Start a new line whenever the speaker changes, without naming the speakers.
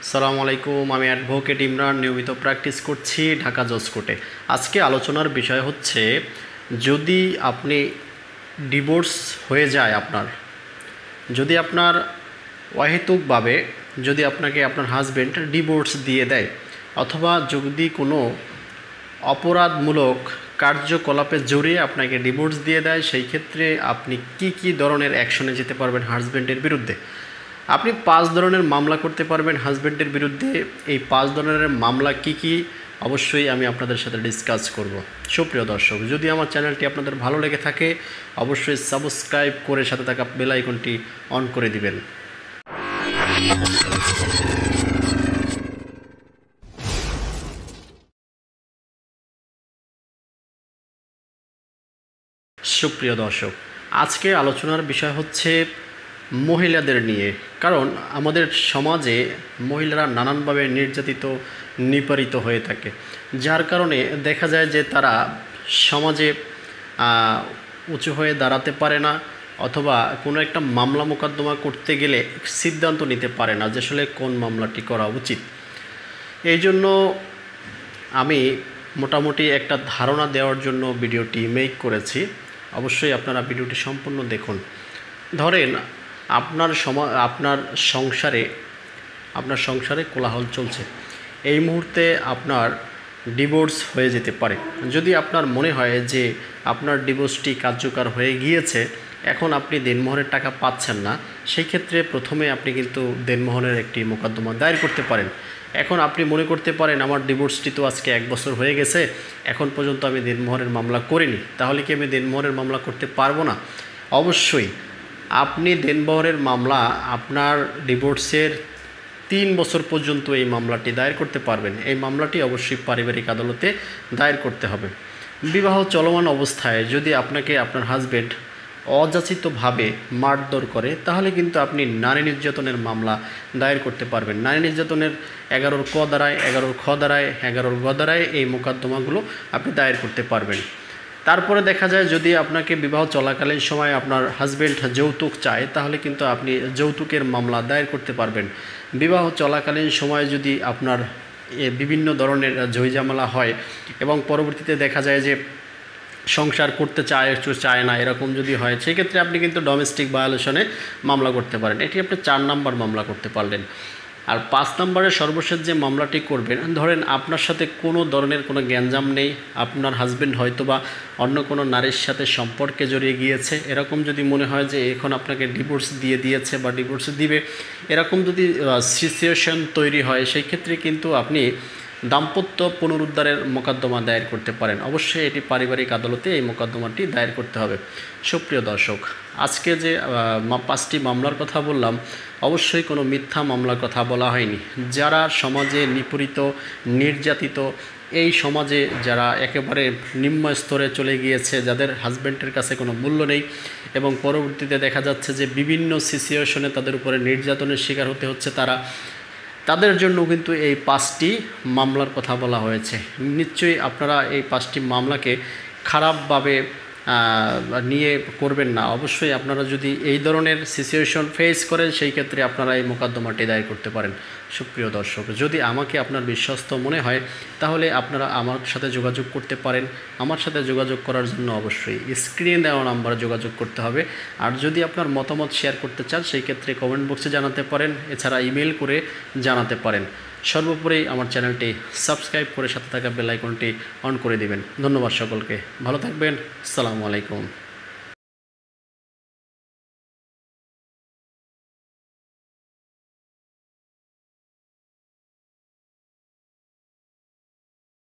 সালামু আলাইকুম। আমি অ্যাডভোকেট ইমরান নিয়মিত প্র্যাকটিস করছি ঢাকা জজ কোর্টে। আজকে আলোচনার বিষয় হচ্ছে, যদি আপনি ডিভোর্স হয়ে যায় যদি আপনার অহেতুকভাবে যদি আপনাকে আপনার হাজব্যান্ড ডিভোর্স দিয়ে দেয়, অথবা যদি কোনো অপরাধমূলক কার্যকলাপে জড়িয়ে আপনাকে ডিভোর্স দিয়ে দেয়, সেই ক্ষেত্রে আপনি কি ধরনের অ্যাকশনে যেতে পারবেন হাজব্যান্ডের বিরুদ্ধে। আপনি 5 ধরনের মামলা করতে পারবেন হাজব্যান্ডের বিরুদ্ধে। এই 5 ধরনের মামলা কি অবশ্যই আমি আপনাদের সাথে ডিসকাস করব। সুপ্রিয় দর্শক, যদি আমার চ্যানেলটি আপনাদের ভালো লেগে থাকে অবশ্যই সাবস্ক্রাইব করে সাথে থাকা বেল আইকনটি অন করে দিবেন। সুপ্রিয় দর্শক, আজকে আলোচনার বিষয় হচ্ছে মহিলাদের নিয়ে। কারণ আমাদের সমাজে মহিলারা নানানভাবে নির্যাতিত, নিপীড়িত হয়ে থাকে, যার কারণে দেখা যায় যে তারা সমাজে উঁচু হয়ে দাঁড়াতে পারে না, অথবা কোনো একটা মামলা মোকদ্দমা করতে গেলে সিদ্ধান্ত নিতে পারে না যে আসলে কোন মামলাটি করা উচিত। এই জন্য আমি মোটামুটি একটা ধারণা দেওয়ার জন্য ভিডিওটি মেক করেছি। অবশ্যই আপনারা ভিডিওটি সম্পূর্ণ দেখুন। ধরেন আপনার সংসারে কোলাহল চলছে, এই মুহূর্তে আপনার ডিভোর্স হয়ে যেতে পারে। যদি আপনার মনে হয় যে আপনার ডিভোর্সটি কার্যকর হয়ে গিয়েছে, এখন আপনি দেনমোহরের টাকা পাচ্ছেন না, সেই ক্ষেত্রে প্রথমে আপনি কিন্তু দেনমোহরের একটি মোকদ্দমা দায়ের করতে পারেন। এখন আপনি মনে করতে পারেন আমার ডিভোর্সটি তো আজকে 1 বছর হয়ে গেছে, এখন পর্যন্ত আমি দেনমোহরের মামলা করিনি, তাহলে কি আমি দেনমোহরের মামলা করতে পারবো না? অবশ্যই আপনি দেনমোহরের মামলা আপনার ডিভোর্সের 3 বছর পর্যন্ত এই মামলাটি দায়ের করতে পারবেন। এই মামলাটি অবশ্যই পারিবারিক আদালতে দায়ের করতে হবে। বিবাহ চলমান অবস্থায় যদি আপনাকে আপনার হাজব্যান্ড অযাচিতভাবে মারধর করে, তাহলে কিন্তু আপনি নারী নির্যাতনের মামলা দায়ের করতে পারবেন। নারী নির্যাতনের 11 ক ধারায়, 11 খ ধারায়, 11 গ ধারায় এই মোকদ্দমাগুলো আপনি দায়ের করতে পারবেন। তারপরে দেখা যায় যদি আপনাকে বিবাহ চলাকালীন সময় আপনার হাজব্যান্ড যৌতুক চায়, তাহলে কিন্তু আপনি যৌতুকের মামলা দায়ের করতে পারবেন। বিবাহ চলাকালীন সময় যদি আপনার বিভিন্ন ধরনের ঝইঝামেলা হয় এবং পরবর্তীতে দেখা যায় যে সংসার করতে চায় না, এরকম যদি হয়, সেক্ষেত্রে আপনি কিন্তু ডোমেস্টিক ভায়োলেশনে মামলা করতে পারেন। এটি আপনি 4 নম্বর মামলা করতে পারলেন। আর 5 নম্বরের সর্বশেষ যে মামলাটি করবেন, ধরেন আপনার সাথে কোনো ধরনের কোনো গ্যাঞ্জাম নেই, আপনার হাজব্যান্ড হয়তোবা অন্য কোনো নারীর সাথে সম্পর্কে জড়িয়ে গিয়েছে, এরকম যদি মনে হয় যে এখন আপনাকে ডিভোর্স দিয়ে দিয়েছে বা ডিভোর্স দিবে, এরকম যদি সিচুয়েশন তৈরি হয়, সেই ক্ষেত্রে কিন্তু আপনি দাম্পত্য পুনরুদ্ধারের মোকদ্দমা দায়ের করতে পারেন। অবশ্যই এটি পারিবারিক আদালতে এই মোকদ্দমাটি দায়ের করতে হবে। সুপ্রিয় দর্শক, আজকে যে 5টি মামলার কথা বললাম, অবশ্যই কোনো মিথ্যা মামলার কথা বলা হয়নি। যারা সমাজে নিপীড়িত, নির্যাতিত, এই সমাজে যারা একেবারে নিম্ন স্তরে চলে গিয়েছে, যাদের হাজব্যান্ডের কাছে কোনো মূল্য নেই এবং পরবর্তীতে দেখা যাচ্ছে যে বিভিন্ন সিচুয়েশনে তাদের উপরে নির্যাতনের শিকার হতে হচ্ছে, তাদের জন্য কিন্তু এই 5টি মামলার কথা বলা হয়েছে। নিশ্চয়ই আপনারা এই 5টি মামলাকে খারাপভাবে নিয়ে করবেন না। অবশ্যই আপনারা যদি এই ধরনের সিচুয়েশন ফেস করেন, সেই ক্ষেত্রে আপনারা এই মোকদ্দমাটি দায়ের করতে পারেন। সুপ্রিয় দর্শক, যদি আমাকে আপনার বিশ্বস্ত মনে হয়, তাহলে আপনারা আমার সাথে যোগাযোগ করতে পারেন। আমার সাথে যোগাযোগ করার জন্য অবশ্যই স্ক্রিনে দেওয়া নাম্বারে যোগাযোগ করতে হবে। আর যদি আপনার মতামত শেয়ার করতে চান, সেই ক্ষেত্রে কমেন্ট বক্সে জানাতে পারেন, এছাড়া ইমেল করে জানাতে পারেন। সর্বোপরি আমার চ্যানেলটি সাবস্ক্রাইব করে সাথে থাকা বেল আইকনটি অন করে দিবেন। ধন্যবাদ সকলকে, ভালো থাকবেন। আসসালামু আলাইকুম।